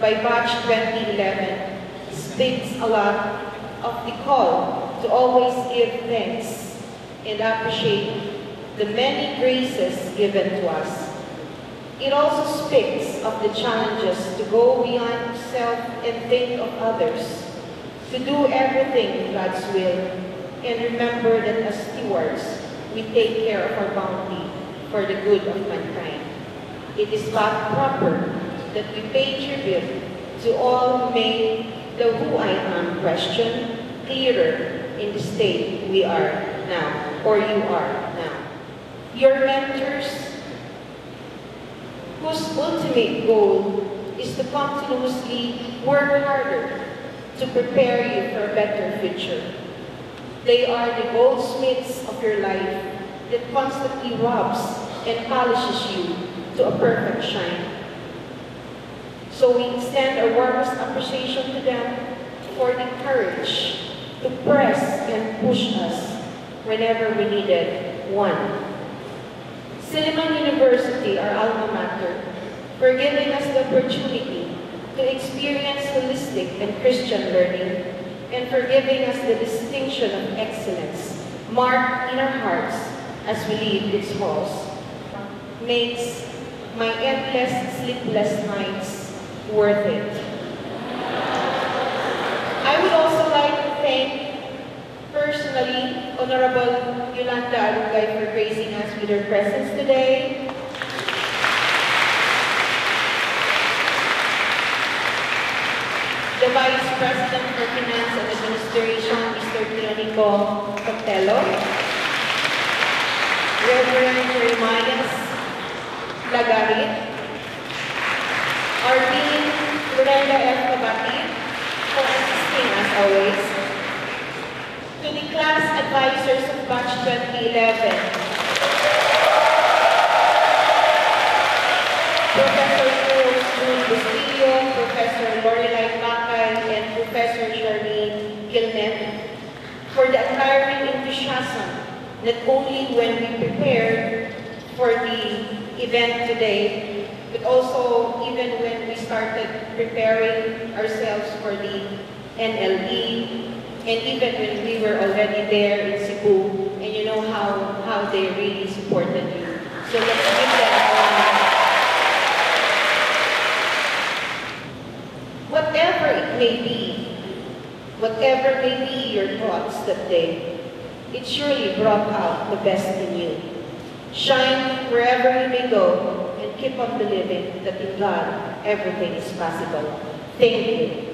by Batch 2011 speaks a lot of the call to always give thanks and appreciate the many graces given to us. It also speaks of the challenges to go beyond self and think of others, to do everything in God's will, and remember that as stewards, we take care of our bounty for the good of mankind. It is but proper that we pay tribute to all who made the who I am question clearer in the state we are now, or you are now. Your mentors, whose ultimate goal is to continuously work harder to prepare you for a better future. They are the goldsmiths of your life that constantly rubs and polishes you to a perfect shine. So we extend our warmest appreciation to them for the courage to press and push us whenever we needed one. Silliman University, our alma mater, for giving us the opportunity to experience holistic and Christian learning, and for giving us the distinction of excellence marked in our hearts as we leave its halls, makes my endless sleepless nights worth it. I would also like to thank personally Honorable Yolanda Arugay for gracing us with her presence today. The Vice President for Finance and Administration, Mr. Teonico Cotelo. Reverend Jeremias Lagarit. Our Dean, Lorenda F. Cabati, for assisting as always. To the class advisors of Batch 2011, Professor Julie Bustillo, Professor Lorelai Bakay, and Professor Charlene Gilnet, for the untiring enthusiasm not only when we prepared for the event today, but also even when we started preparing ourselves for the NLE, and even when we were already there in Cebu, and you know how they really supported you. So let's give them a round. Whatever may be your thoughts that day, it surely brought out the best in you. Shine wherever you may go, and keep on believing that in God, everything is possible. Thank you.